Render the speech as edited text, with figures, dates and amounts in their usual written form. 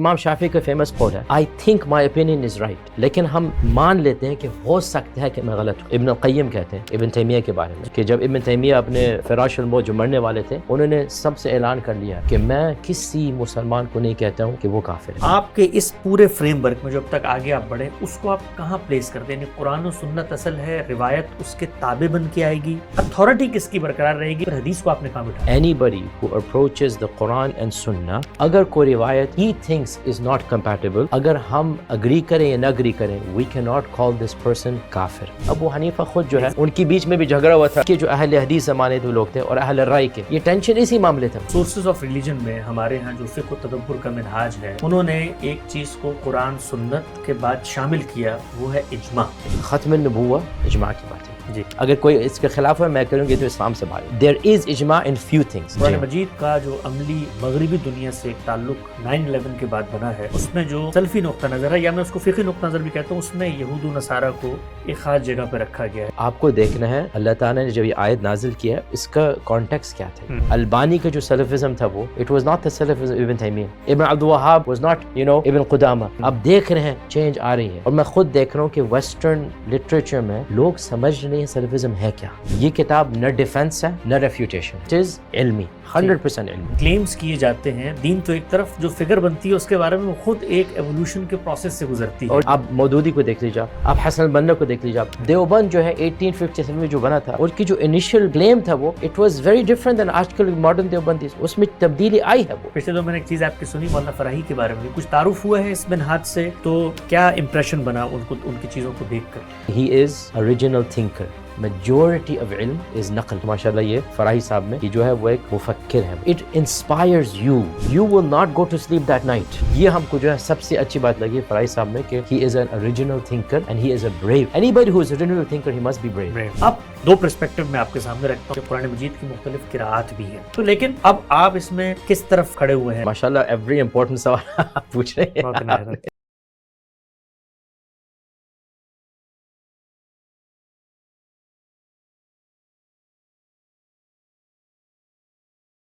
امام شافعی کا فیمس قول ہے I think my opinion is right، لیکن ہم مان لیتے ہیں کہ ہو سکتا ہے کہ میں غلط ہوں۔ ابن القیم کہتے ہیں ابن تیمیہ کے بارے میں کہ جب ابن تیمیہ اپنے فراش الموت جو مرنے والے تھے، انہوں نے سب سے اعلان کر لیا کہ میں کسی مسلمان کو نہیں کہتا ہوں کہ وہ کافر ہے۔ آپ کے اس پورے فریم ورک میں جب تک آگے آپ بڑھیں، اس کو آپ کہاں پلیس کرتے ہیں؟ قرآن و سنت اصل ہے، روایت اس کے تابع بن کے آئے گی، اتھارٹی کس کی برقرار رہے گی، اور حدیث کو آپ نے کہاں بٹھایا؟ Anybody who approaches the Quran and Sunnah، اگر کوئی روایت he thinks is not compatible، اگر ہم اگری کریں یا نہ اگری کریں، we cannot call this person کافر۔ ابو حنیفہ خود جو ہے، ان کے بیچ میں بھی جھگڑا ہوا تھا کہ جو اہل حدیث زمانے کے لوگ تھے اور اہل رائے کے، یہ ٹینشن اسی معاملے تھا۔ سورسز آف ریلیجن میں ہمارے ہاں جو فقہ و تدبر کا منہاج ہے، انہوں نے ایک چیز کو قرآن سنت کے بعد شامل کیا، وہ ہے اجماع۔ ختم النبوہ اجماع کی بات ہے جی، اگر کوئی اس کے خلاف ہے میں کروں گی تو اسلام سے باہر۔ There is اجماع in few things۔ قرآن مجید کا جو عملی مغربی دنیا سے تعلق 9/11 کے بعد بنا ہے، اس میں جو سلفی نقطہ نظر ہے، یا میں اس کو فقہی نقطہ نظر بھی کہتا ہوں، اس میں یہود و نصارہ کو ایک خاص جگہ پہ رکھا گیا ہے۔ آپ کو دیکھنا ہے اللہ تعالیٰ نے جب یہ آیت نازل کیا، اس کا کانٹیکس کیا تھا۔ البانی کا جو سلفزم تھا وہ it was not the Salafism ابن تیمیہ، ابن عبد الوہاب was not ابن قدامہ۔ اب دیکھ رہے ہیں چینج آ رہی ہے، اور میں خود دیکھ رہا ہوں کہ ویسٹرن لٹریچر میں لوگ سمجھ رہے ہیں سلفزم ہے کیا۔ یہ کتاب نہ ڈیفنس ہے نہ ریفیوٹیشن، اٹ از علمی، 100% علمی۔ کلیمز کیے جاتے ہیں، دین تو ایک طرف، جو فگر بنتی ہے اس کے بارے میں وہ خود ایک ایوولوشن کے پروسیس سے گزرتی ہے۔ اور آپ مودودی کو دیکھ لیجیے، آپ حسن البنا کو دیکھ لیجیے، آپ دیوبند جو ہے 1857 میں جو بنا تھا، اور کی جو انیشیل کلیم تھا وہ اٹ واز ویری ڈفرنٹ دین آج کل ماڈرن دیوبندی، اس میں تبدیلی آئی ہے۔ وہ پچھلے دو میں نے ایک چیز آپ کی سنی، مولانا فراہی کے بارے میں کچھ تعارف ہوا ہے اس منہاج سے، تو کیا امپریشن بنا ان کی چیزوں کو دیکھ کر؟ He is original thinker, majority of علم از نقل۔ ماشاءاللہ یہ فراہی صاحب میں یہ جو ہے وہ ایک مفکر ہے۔ It inspires you, you will not go to sleep that night. یہ ہم کو جو ہے سب سے اچھی بات لگی فراہی صاحب میں کہ he is an original thinker and he is a brave. Any body who is original thinker he must be brave. اب دو پرسپیکٹو میں آپ کے سامنے رکھتا ہوں کہ قرآن مجید کی مختلف قراءات بھی ہیں، تو لیکن اب آپ اس میں کس طرف کھڑے ہوئے ہیں؟ ماشاءاللہ ایوری امپورٹنٹ سوال آپ پوچھ رہے ہیں۔